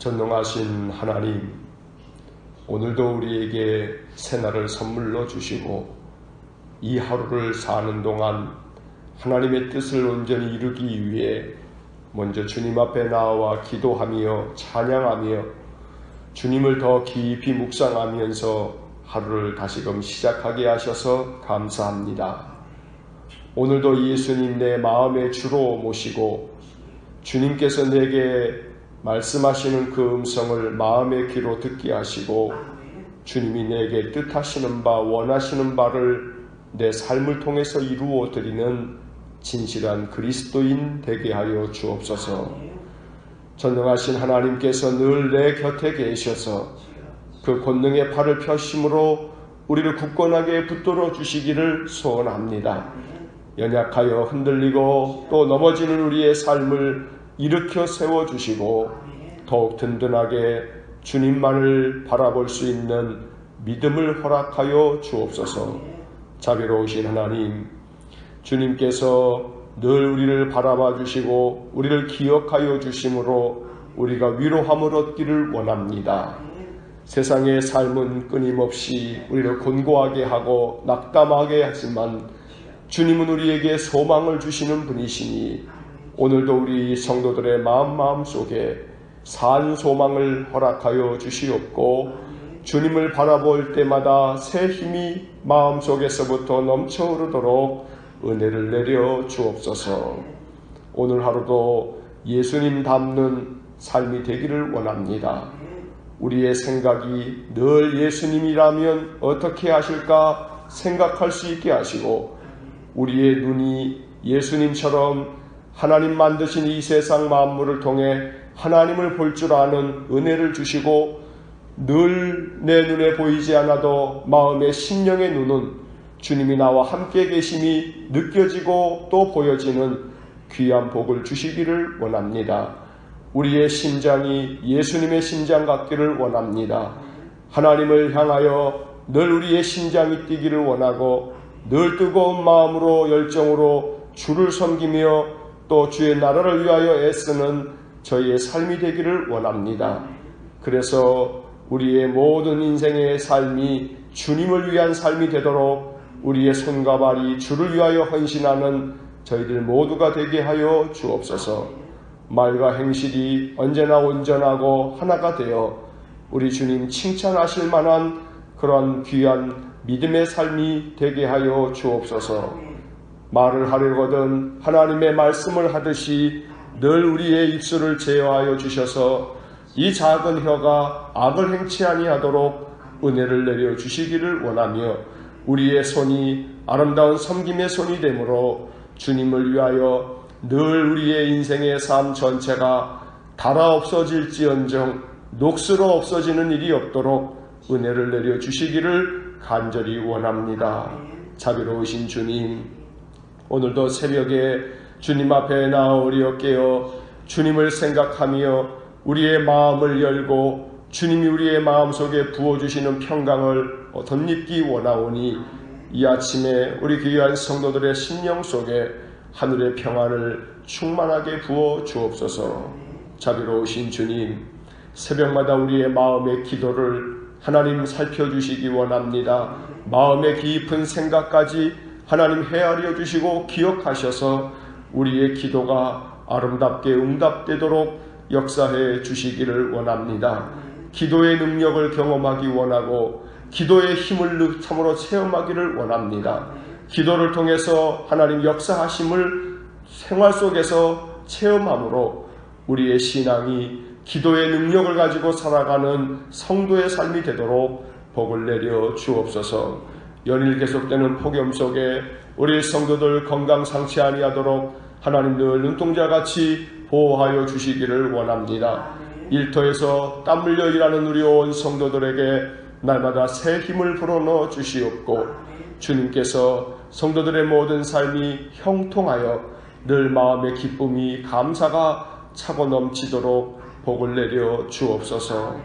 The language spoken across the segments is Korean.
전능하신 하나님, 오늘도 우리에게 새날을 선물로 주시고 이 하루를 사는 동안 하나님의 뜻을 온전히 이루기 위해 먼저 주님 앞에 나와 기도하며 찬양하며 주님을 더 깊이 묵상하면서 하루를 다시금 시작하게 하셔서 감사합니다. 오늘도 예수님 내 마음의 주로 모시고 주님께서 내게 말씀하시는 그 음성을 마음의 귀로 듣게 하시고 주님이 내게 뜻하시는 바 원하시는 바를 내 삶을 통해서 이루어 드리는 진실한 그리스도인 되게 하여 주옵소서. 전능하신 하나님께서 늘 내 곁에 계셔서 그 권능의 팔을 펴심으로 우리를 굳건하게 붙들어 주시기를 소원합니다. 연약하여 흔들리고 또 넘어지는 우리의 삶을 일으켜 세워주시고 더욱 든든하게 주님만을 바라볼 수 있는 믿음을 허락하여 주옵소서. 자비로우신 하나님, 주님께서 늘 우리를 바라봐 주시고 우리를 기억하여 주심으로 우리가 위로함을 얻기를 원합니다. 세상의 삶은 끊임없이 우리를 곤고하게 하고 낙담하게 하지만 주님은 우리에게 소망을 주시는 분이시니 오늘도 우리 성도들의 마음속에 산 소망을 허락하여 주시옵고 주님을 바라볼 때마다 새 힘이 마음속에서부터 넘쳐 흐르도록 은혜를 내려 주옵소서. 오늘 하루도 예수님 닮는 삶이 되기를 원합니다. 우리의 생각이 늘 예수님이라면 어떻게 하실까 생각할 수 있게 하시고 우리의 눈이 예수님처럼 하나님 만드신 이 세상 만물을 통해 하나님을 볼 줄 아는 은혜를 주시고 늘 내 눈에 보이지 않아도 마음의 심령의 눈은 주님이 나와 함께 계심이 느껴지고 또 보여지는 귀한 복을 주시기를 원합니다. 우리의 심장이 예수님의 심장 같기를 원합니다. 하나님을 향하여 늘 우리의 심장이 뛰기를 원하고 늘 뜨거운 마음으로 열정으로 주를 섬기며 또 주의 나라를 위하여 애쓰는 저희의 삶이 되기를 원합니다. 그래서 우리의 모든 인생의 삶이 주님을 위한 삶이 되도록 우리의 손과 발이 주를 위하여 헌신하는 저희들 모두가 되게 하여 주옵소서. 말과 행실이 언제나 온전하고 하나가 되어 우리 주님 칭찬하실 만한 그런 귀한 믿음의 삶이 되게 하여 주옵소서. 말을 하려거든 하나님의 말씀을 하듯이 늘 우리의 입술을 제어하여 주셔서 이 작은 혀가 악을 행치 아니하도록 은혜를 내려 주시기를 원하며 우리의 손이 아름다운 섬김의 손이 되므로 주님을 위하여 늘 우리의 인생의 삶 전체가 닳아 없어질지언정 녹슬어 없어지는 일이 없도록 은혜를 내려 주시기를 간절히 원합니다. 자비로우신 주님, 오늘도 새벽에 주님 앞에 나오려 깨어 주님을 생각하며 우리의 마음을 열고 주님이 우리의 마음속에 부어주시는 평강을 덧입기 원하오니 이 아침에 우리 귀한 성도들의 심령 속에 하늘의 평안을 충만하게 부어 주옵소서. 자비로우신 주님, 새벽마다 우리의 마음의 기도를 하나님 살펴주시기 원합니다. 마음의 깊은 생각까지 하나님 헤아려 주시고 기억하셔서 우리의 기도가 아름답게 응답되도록 역사해 주시기를 원합니다. 기도의 능력을 경험하기 원하고 기도의 힘을 참으로 체험하기를 원합니다. 기도를 통해서 하나님 역사하심을 생활 속에서 체험함으로 우리의 신앙이 기도의 능력을 가지고 살아가는 성도의 삶이 되도록 복을 내려 주옵소서. 연일 계속되는 폭염 속에 우리 성도들 건강 상치 아니하도록 하나님 늘 눈동자같이 보호하여 주시기를 원합니다. 일터에서 땀 흘려 일하는 우리 온 성도들에게 날마다 새 힘을 불어넣어 주시옵고 주님께서 성도들의 모든 삶이 형통하여 늘 마음의 기쁨이 감사가 차고 넘치도록 복을 내려 주옵소서.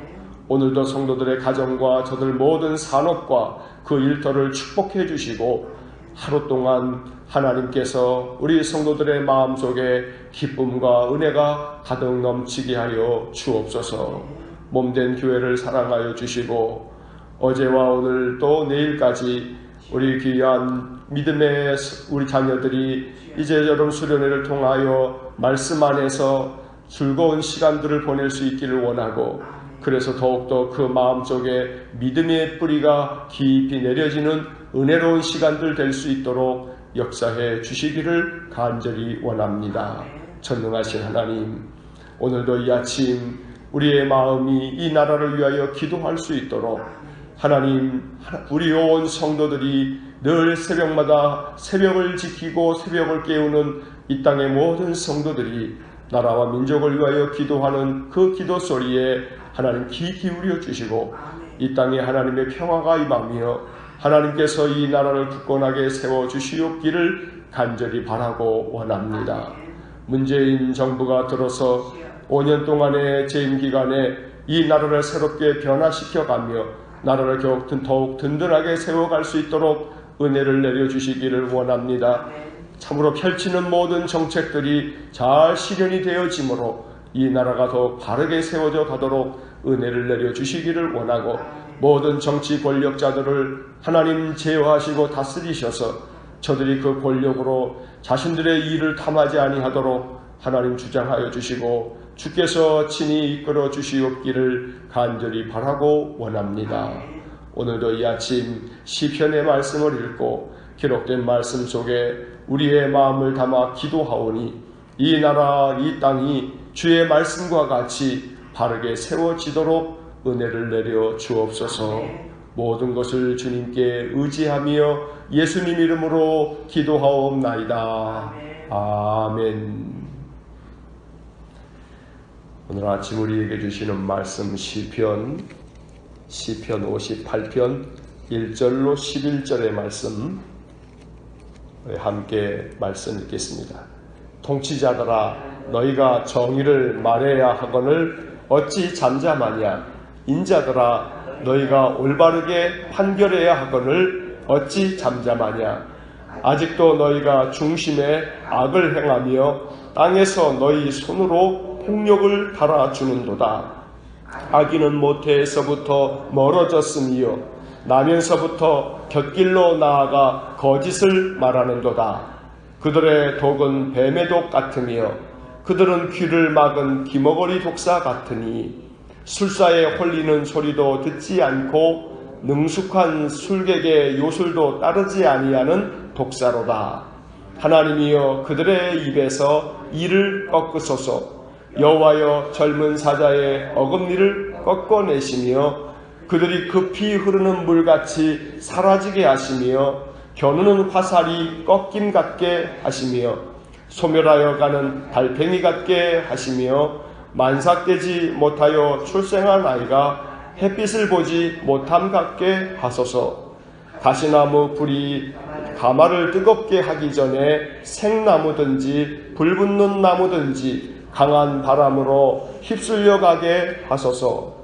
오늘도 성도들의 가정과 저들 모든 산업과 그 일터를 축복해 주시고 하루 동안 하나님께서 우리 성도들의 마음속에 기쁨과 은혜가 가득 넘치게 하여 주옵소서. 몸된 교회를 사랑하여 주시고 어제와 오늘 또 내일까지 우리 귀한 믿음의 우리 자녀들이 이제 여름 수련회를 통하여 말씀 안에서 즐거운 시간들을 보낼 수 있기를 원하고, 그래서 더욱더 그 마음속에 믿음의 뿌리가 깊이 내려지는 은혜로운 시간들 될 수 있도록 역사해 주시기를 간절히 원합니다. 전능하신 하나님, 오늘도 이 아침 우리의 마음이 이 나라를 위하여 기도할 수 있도록 하나님, 우리 온 성도들이 늘 새벽마다 새벽을 지키고 새벽을 깨우는 이 땅의 모든 성도들이 나라와 민족을 위하여 기도하는 그 기도 소리에 하나님 귀 기울여 주시고 이 땅에 하나님의 평화가 임하며 하나님께서 이 나라를 굳건하게 세워주시옵기를 간절히 바라고 원합니다. 문재인 정부가 들어서 5년 동안의 재임 기간에 이 나라를 새롭게 변화시켜가며 나라를 더욱 든든하게 세워갈 수 있도록 은혜를 내려주시기를 원합니다. 참으로 펼치는 모든 정책들이 잘 실현이 되어지므로 이 나라가 더욱 바르게 세워져 가도록 은혜를 내려주시기를 원하고, 모든 정치 권력자들을 하나님 제어하시고 다스리셔서 저들이 그 권력으로 자신들의 일을 탐하지 아니하도록 하나님 주장하여 주시고 주께서 친히 이끌어 주시옵기를 간절히 바라고 원합니다. 오늘도 이 아침 시편의 말씀을 읽고 기록된 말씀 속에 우리의 마음을 담아 기도하오니 이 나라 이 땅이 주의 말씀과 같이 바르게 세워지도록 은혜를 내려 주옵소서. 모든 것을 주님께 의지하며 예수님 이름으로 기도하옵나이다. 아멘. 오늘 아침 우리에게 주시는 말씀 시편 58편 1절로 11절의 말씀 함께 말씀 읽겠습니다. 통치자들아, 너희가 정의를 말해야 하거늘 어찌 잠잠하냐? 인자들아, 너희가 올바르게 판결해야 하거늘 어찌 잠잠하냐? 아직도 너희가 중심에 악을 행하며 땅에서 너희 손으로 폭력을 달아주는도다. 악인은 모태에서부터 멀어졌으며 나면서부터 곁길로 나아가 거짓을 말하는도다. 그들의 독은 뱀의 독 같으며 그들은 귀를 막은 기머거리 독사 같으니 술사에 홀리는 소리도 듣지 않고 능숙한 술객의 요술도 따르지 아니하는 독사로다. 하나님이여, 그들의 입에서 이를 꺾으소서. 여호와여, 젊은 사자의 어금니를 꺾어내시며 그들이 급히 흐르는 물같이 사라지게 하시며 겨누는 화살이 꺾임 같게 하시며 소멸하여 가는 달팽이 같게 하시며 만삭되지 못하여 출생한 아이가 햇빛을 보지 못함 같게 하소서. 가시나무 불이 가마를 뜨겁게 하기 전에 생나무든지 불붙는 나무든지 강한 바람으로 휩쓸려 가게 하소서.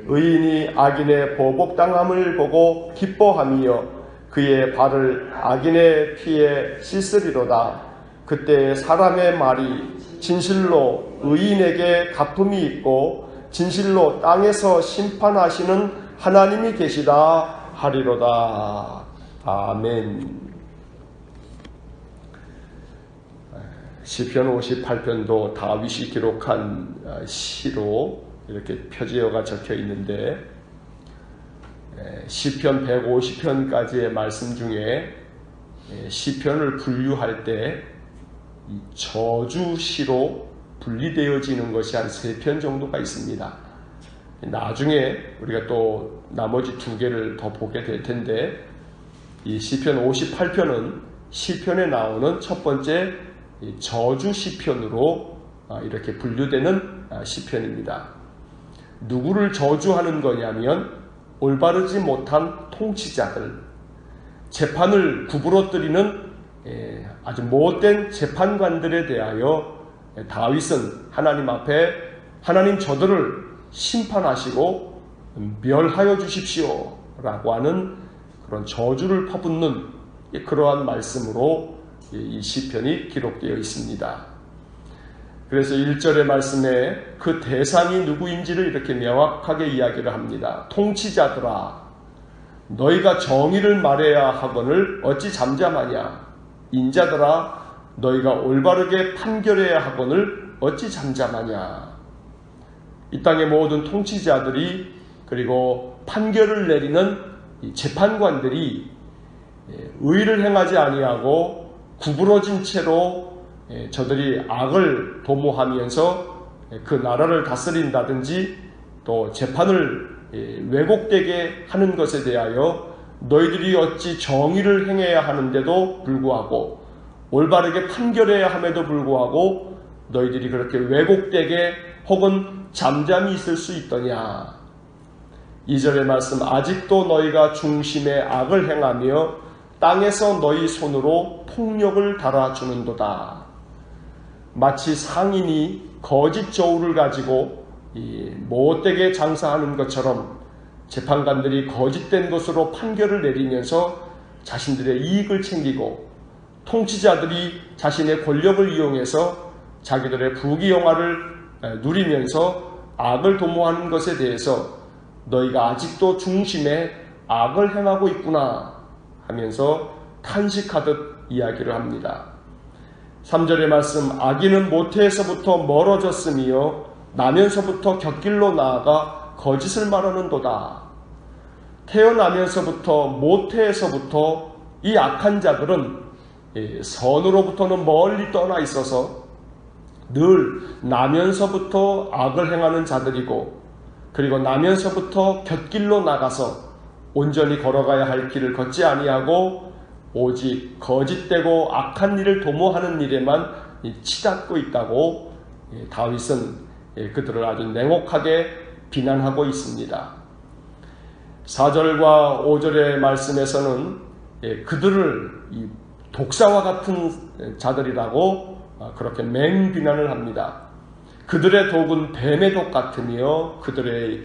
의인이 악인의 보복당함을 보고 기뻐하며 그의 발을 악인의 피에 씻으리로다. 그때 사람의 말이 진실로 의인에게 갚음이 있고 진실로 땅에서 심판하시는 하나님이 계시다 하리로다. 아멘. 시편 58편도 다윗이 기록한 시로 이렇게 표지어가 적혀 있는데, 시편 150편까지의 말씀 중에 시편을 분류할 때 저주시로 분리되어지는 것이 한 3편 정도가 있습니다. 나중에 우리가 또 나머지 2개를 더 보게 될 텐데, 이 시편 58편은 시편에 나오는 첫 번째 저주 시편으로 이렇게 분류되는 시편입니다. 누구를 저주하는 거냐면 올바르지 못한 통치자들, 재판을 구부러뜨리는 아주 못된 재판관들에 대하여 다윗은 하나님 앞에 하나님 저들을 심판하시고 멸하여 주십시오 라고 하는 그런 저주를 퍼붓는 그러한 말씀으로 이 시편이 기록되어 있습니다. 그래서 1절의 말씀에 그 대상이 누구인지를 이렇게 명확하게 이야기를 합니다. 통치자들아, 너희가 정의를 말해야 하거늘 어찌 잠잠하냐? 인자들아, 너희가 올바르게 판결해야 하거늘 어찌 잠잠하냐? 이 땅의 모든 통치자들이 그리고 판결을 내리는 재판관들이 의를 행하지 아니하고 구부러진 채로 저들이 악을 도모하면서 그 나라를 다스린다든지 또 재판을 왜곡되게 하는 것에 대하여 너희들이 어찌 정의를 행해야 하는데도 불구하고 올바르게 판결해야 함에도 불구하고 너희들이 그렇게 왜곡되게 혹은 잠잠히 있을 수 있더냐. 2절의 말씀, 아직도 너희가 중심에 악을 행하며 땅에서 너희 손으로 폭력을 달아주는도다. 마치 상인이 거짓 저울을 가지고 못되게 장사하는 것처럼 재판관들이 거짓된 것으로 판결을 내리면서 자신들의 이익을 챙기고 통치자들이 자신의 권력을 이용해서 자기들의 부귀영화를 누리면서 악을 도모하는 것에 대해서 너희가 아직도 중심에 악을 행하고 있구나 하면서 탄식하듯 이야기를 합니다. 3절의 말씀, 악인은 모태에서부터 멀어졌으며 나면서부터 곁길로 나아가 거짓을 말하는도다. 태어나면서부터 모태에서부터 이 악한 자들은 선으로부터는 멀리 떠나 있어서 늘 나면서부터 악을 행하는 자들이고 그리고 나면서부터 곁길로 나가서 온전히 걸어가야 할 길을 걷지 아니하고 오직 거짓되고 악한 일을 도모하는 일에만 치닫고 있다고 다윗은 그들을 아주 냉혹하게 비난하고 있습니다. 4절과 5절의 말씀에서는 그들을 독사와 같은 자들이라고 그렇게 맹비난을 합니다. 그들의 독은 뱀의 독 같으며 그들은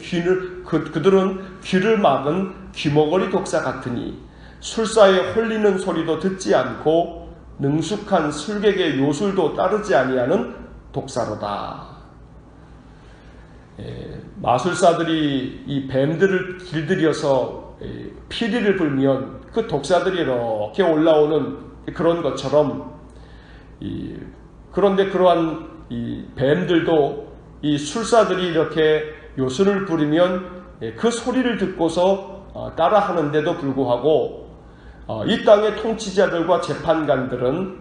귀를 막은 귀머거리 독사 같으니 술사에 홀리는 소리도 듣지 않고 능숙한 술객의 요술도 따르지 아니하는 독사로다. 마술사들이 이 뱀들을 길들여서 피리를 불면 그 독사들이 이렇게 올라오는 그런 것처럼 그런데 그러한 이 뱀들도 이 술사들이 이렇게 요술을 부리면 그 소리를 듣고서 따라하는데도 불구하고 이 땅의 통치자들과 재판관들은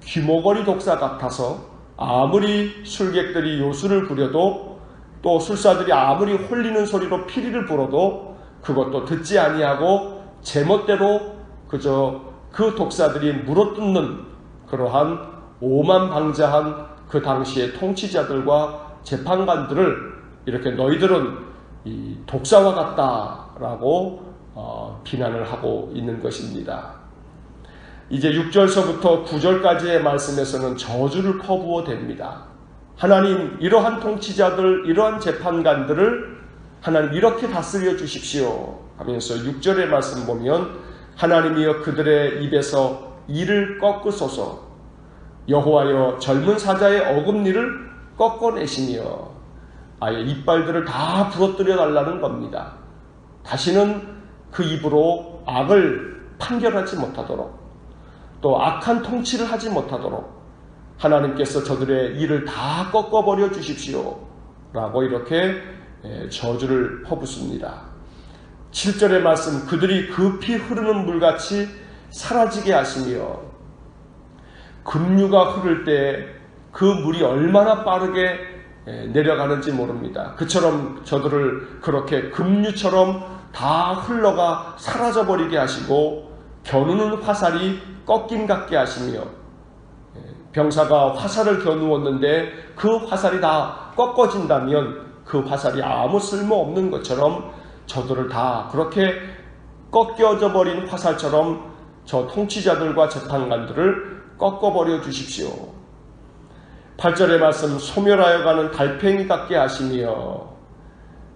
귀머거리 독사 같아서 아무리 술객들이 요술을 부려도 또 술사들이 아무리 홀리는 소리로 피리를 불어도 그것도 듣지 아니하고 제멋대로 그저 그 독사들이 물어뜯는 그러한 오만방자한 그 당시의 통치자들과 재판관들을 이렇게 너희들은 이 독사와 같다라고 비난을 하고 있는 것입니다. 이제 6절서부터 9절까지의 말씀에서는 저주를 퍼부어 댑니다. 하나님, 이러한 통치자들, 이러한 재판관들을 하나님 이렇게 다스려 주십시오 하면서 6절의 말씀 보면 하나님이여 그들의 입에서 이를 꺾으소서, 여호와여 젊은 사자의 어금니를 꺾어내시며, 아예 이빨들을 다 부러뜨려 달라는 겁니다. 다시는 그 입으로 악을 판결하지 못하도록, 또 악한 통치를 하지 못하도록 하나님께서 저들의 이를 다 꺾어버려 주십시오 라고 이렇게 저주를 퍼붓습니다. 7절의 말씀, 그들이 급히 흐르는 물같이 사라지게 하시며, 급류가 흐를 때 그 물이 얼마나 빠르게 내려가는지 모릅니다. 그처럼 저들을 그렇게 급류처럼 다 흘러가 사라져버리게 하시고, 겨누는 화살이 꺾임 같게 하시며, 병사가 화살을 겨누었는데 그 화살이 다 꺾어진다면 그 화살이 아무 쓸모없는 것처럼 저들을 다 그렇게 꺾여져 버린 화살처럼 저 통치자들과 재판관들을 꺾어버려 주십시오. 8절의 말씀, 소멸하여 가는 달팽이 같게 하시며,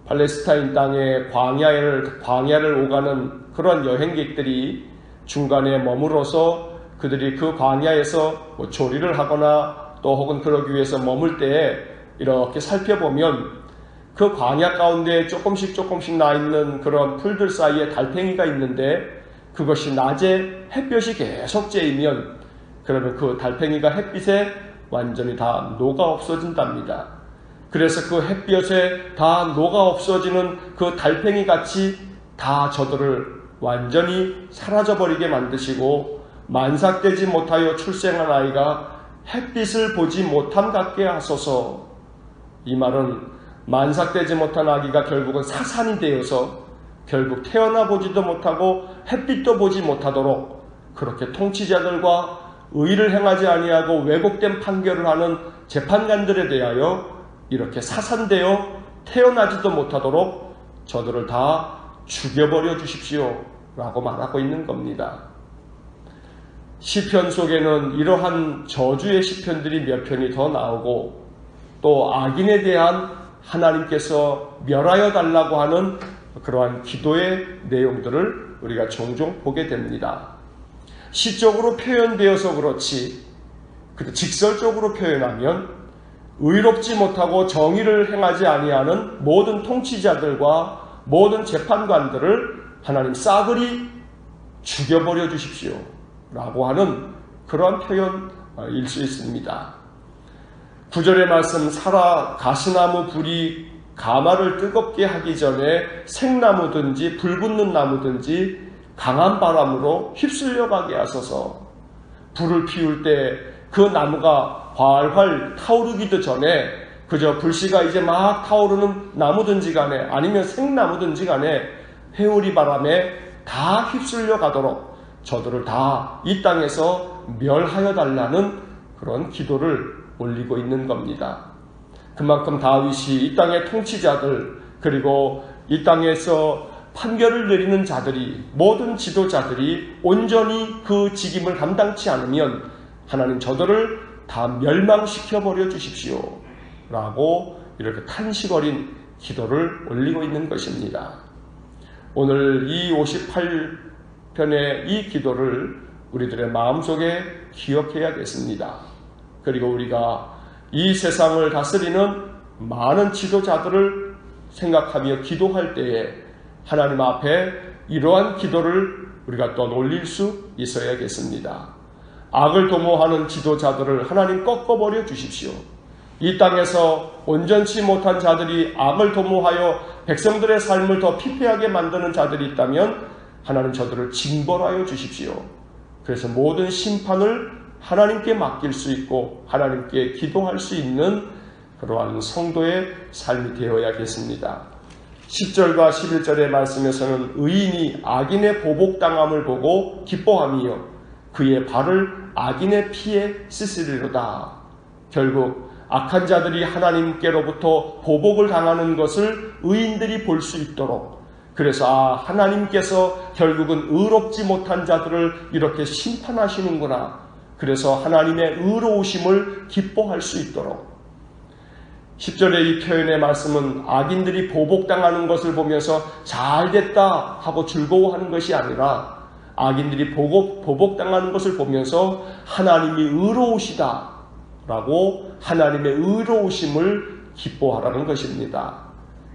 팔레스타인 땅의 광야를 오가는 그런 여행객들이 중간에 머물러서 그들이 그 광야에서 조리를 하거나 또 혹은 그러기 위해서 머물 때에 이렇게 살펴보면 그 광야 가운데 조금씩 나 있는 그런 풀들 사이에 달팽이가 있는데 그것이 낮에 햇볕이 계속 쬐이면 그러면 그 달팽이가 햇빛에 완전히 다 녹아 없어진답니다. 그래서 그 햇볕에 다 녹아 없어지는 그 달팽이 같이 다 저들을 완전히 사라져버리게 만드시고 만삭되지 못하여 출생한 아이가 햇빛을 보지 못함 같게 하소서. 이 말은 만삭되지 못한 아기가 결국은 사산이 되어서 결국 태어나 보지도 못하고 햇빛도 보지 못하도록 그렇게 통치자들과 의를 행하지 아니하고 왜곡된 판결을 하는 재판관들에 대하여 이렇게 사산되어 태어나지도 못하도록 저들을 다 죽여버려 주십시오 라고 말하고 있는 겁니다. 시편 속에는 이러한 저주의 시편들이 몇 편이 더 나오고 또 악인에 대한 하나님께서 멸하여 달라고 하는 그러한 기도의 내용들을 우리가 종종 보게 됩니다. 시적으로 표현되어서 그렇지 직설적으로 표현하면 의롭지 못하고 정의를 행하지 아니하는 모든 통치자들과 모든 재판관들을 하나님 싸그리 죽여버려 주십시오 라고 하는 그러한 표현일 수 있습니다. 9절의 말씀, 사라 가시나무 불이 가마를 뜨겁게 하기 전에 생나무든지 불붙는 나무든지 강한 바람으로 휩쓸려 가게 하소서. 불을 피울 때 그 나무가 활활 타오르기도 전에 그저 불씨가 이제 막 타오르는 나무든지 간에 아니면 생나무든지 간에 회오리 바람에 다 휩쓸려 가도록 저들을 다 이 땅에서 멸하여 달라는 그런 기도를 올리고 있는 겁니다. 그만큼 다윗이 이 땅의 통치자들 그리고 이 땅에서 판결을 내리는 자들이 모든 지도자들이 온전히 그 직임을 감당치 않으면 하나님 저들을 다 멸망시켜버려 주십시오 라고 이렇게 탄식 어린 기도를 올리고 있는 것입니다. 오늘 이 58편의 이 기도를 우리들의 마음속에 기억해야겠습니다. 그리고 우리가 이 세상을 다스리는 많은 지도자들을 생각하며 기도할 때에 하나님 앞에 이러한 기도를 우리가 또 올릴 수 있어야겠습니다. 악을 도모하는 지도자들을 하나님 꺾어버려 주십시오. 이 땅에서 온전치 못한 자들이 악을 도모하여 백성들의 삶을 더 피폐하게 만드는 자들이 있다면 하나님 저들을 징벌하여 주십시오. 그래서 모든 심판을 하나님께 맡길 수 있고 하나님께 기도할 수 있는 그러한 성도의 삶이 되어야겠습니다. 10절과 11절의 말씀에서는 의인이 악인의 보복당함을 보고 기뻐하며 그의 발을 악인의 피에 씻으리로다. 결국 악한 자들이 하나님께로부터 보복을 당하는 것을 의인들이 볼 수 있도록 그래서 하나님께서 결국은 의롭지 못한 자들을 이렇게 심판하시는구나. 그래서 하나님의 의로우심을 기뻐할 수 있도록 10절의 이 표현의 말씀은 악인들이 보복당하는 것을 보면서 잘됐다 하고 즐거워하는 것이 아니라 악인들이 보복당하는 것을 보면서 하나님이 의로우시다 라고 하나님의 의로우심을 기뻐하라는 것입니다.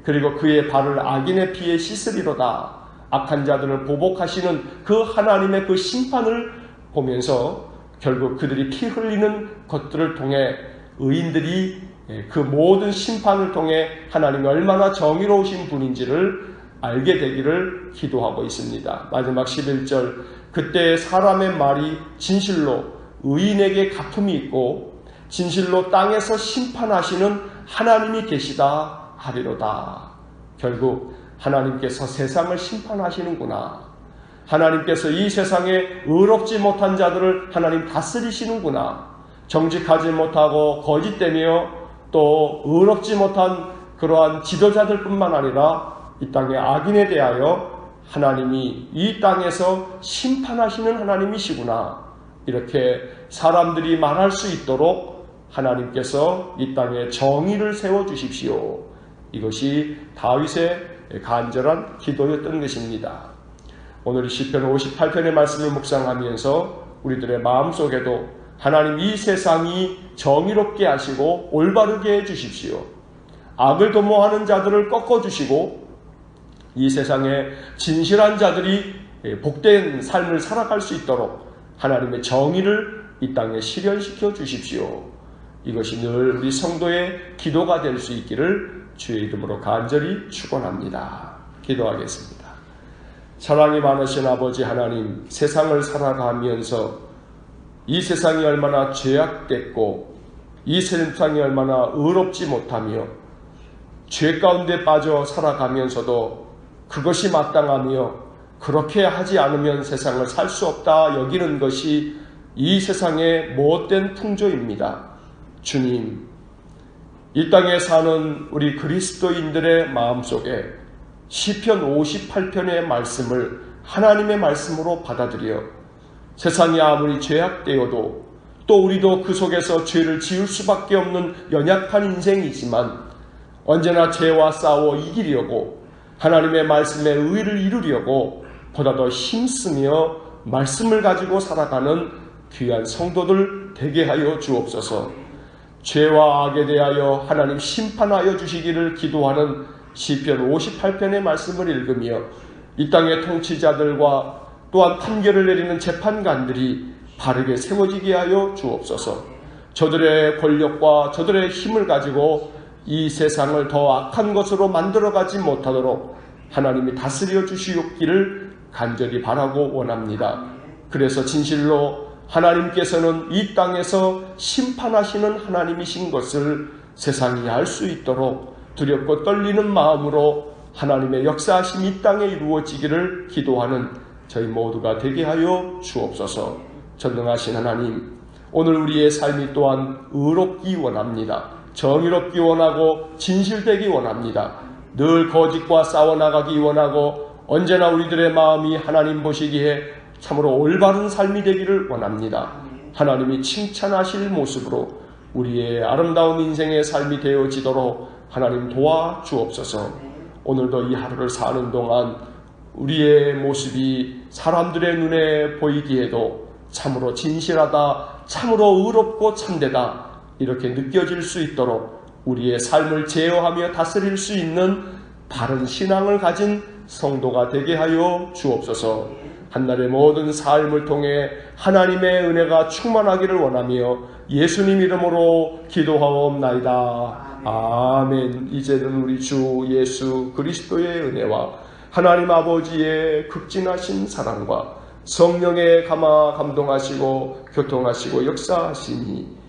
그리고 그의 발을 악인의 피에 씻으리로다. 악한 자들을 보복하시는 그 하나님의 그 심판을 보면서 결국 그들이 피 흘리는 것들을 통해 의인들이 그 모든 심판을 통해 하나님이 얼마나 정의로우신 분인지를 알게 되기를 기도하고 있습니다. 마지막 11절 그때 사람의 말이 진실로 의인에게 갚음이 있고 진실로 땅에서 심판하시는 하나님이 계시다 하리로다. 결국 하나님께서 세상을 심판하시는구나. 하나님께서 이 세상에 의롭지 못한 자들을 하나님 다스리시는구나. 정직하지 못하고 거짓되며 또 의롭지 못한 그러한 지도자들 뿐만 아니라 이 땅의 악인에 대하여 하나님이 이 땅에서 심판하시는 하나님이시구나. 이렇게 사람들이 말할 수 있도록 하나님께서 이 땅에 정의를 세워주십시오. 이것이 다윗의 간절한 기도였던 것입니다. 오늘 시편 58편의 말씀을 묵상하면서 우리들의 마음속에도 하나님 이 세상이 정의롭게 하시고 올바르게 해주십시오. 악을 도모하는 자들을 꺾어주시고 이 세상에 진실한 자들이 복된 삶을 살아갈 수 있도록 하나님의 정의를 이 땅에 실현시켜 주십시오. 이것이 늘 우리 성도의 기도가 될 수 있기를 주의 이름으로 간절히 축원합니다. 기도하겠습니다. 사랑이 많으신 아버지 하나님, 세상을 살아가면서 이 세상이 얼마나 죄악됐고 이 세상이 얼마나 의롭지 못하며 죄 가운데 빠져 살아가면서도 그것이 마땅하며 그렇게 하지 않으면 세상을 살 수 없다 여기는 것이 이 세상의 못된 풍조입니다. 주님, 이 땅에 사는 우리 그리스도인들의 마음속에 시편 58편의 말씀을 하나님의 말씀으로 받아들여 세상이 아무리 죄악되어도 또 우리도 그 속에서 죄를 지을 수밖에 없는 연약한 인생이지만 언제나 죄와 싸워 이기려고 하나님의 말씀의 의를 이루려고 보다 더 힘쓰며 말씀을 가지고 살아가는 귀한 성도들 되게 하여 주옵소서. 죄와 악에 대하여 하나님 심판하여 주시기를 기도하는 시편 58편의 말씀을 읽으며 이 땅의 통치자들과 또한 판결을 내리는 재판관들이 바르게 세워지게 하여 주옵소서. 저들의 권력과 저들의 힘을 가지고 이 세상을 더 악한 것으로 만들어가지 못하도록 하나님이 다스려 주시옵기를 간절히 바라고 원합니다. 그래서 진실로 하나님께서는 이 땅에서 심판하시는 하나님이신 것을 세상이 알 수 있도록 두렵고 떨리는 마음으로 하나님의 역사하심이 이 땅에 이루어지기를 기도하는 저희 모두가 되게 하여 주옵소서. 전능하신 하나님, 오늘 우리의 삶이 또한 의롭기 원합니다. 정의롭기 원하고 진실되기 원합니다. 늘 거짓과 싸워나가기 원하고 언제나 우리들의 마음이 하나님 보시기에 참으로 올바른 삶이 되기를 원합니다. 하나님이 칭찬하실 모습으로 우리의 아름다운 인생의 삶이 되어지도록 하나님 도와주옵소서. 오늘도 이 하루를 사는 동안 우리의 모습이 사람들의 눈에 보이기에도 참으로 진실하다, 참으로 의롭고 참되다 이렇게 느껴질 수 있도록 우리의 삶을 제어하며 다스릴 수 있는 바른 신앙을 가진 성도가 되게 하여 주옵소서. 한날의 모든 삶을 통해 하나님의 은혜가 충만하기를 원하며 예수님 이름으로 기도하옵나이다. 아멘. 이제는 우리 주 예수 그리스도의 은혜와 하나님 아버지의 극진하신 사랑과 성령의 감동하시고 교통하시고 역사하시니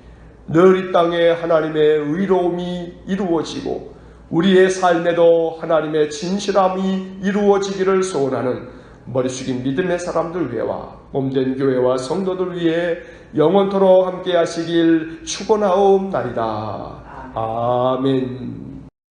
늘 이 땅에 하나님의 의로움이 이루어지고 우리의 삶에도 하나님의 진실함이 이루어지기를 소원하는 머리 숙인 믿음의 사람들 위해와 몸된 교회와 성도들 위해 영원토록 함께 하시길 축원하옵나이다. 아멘.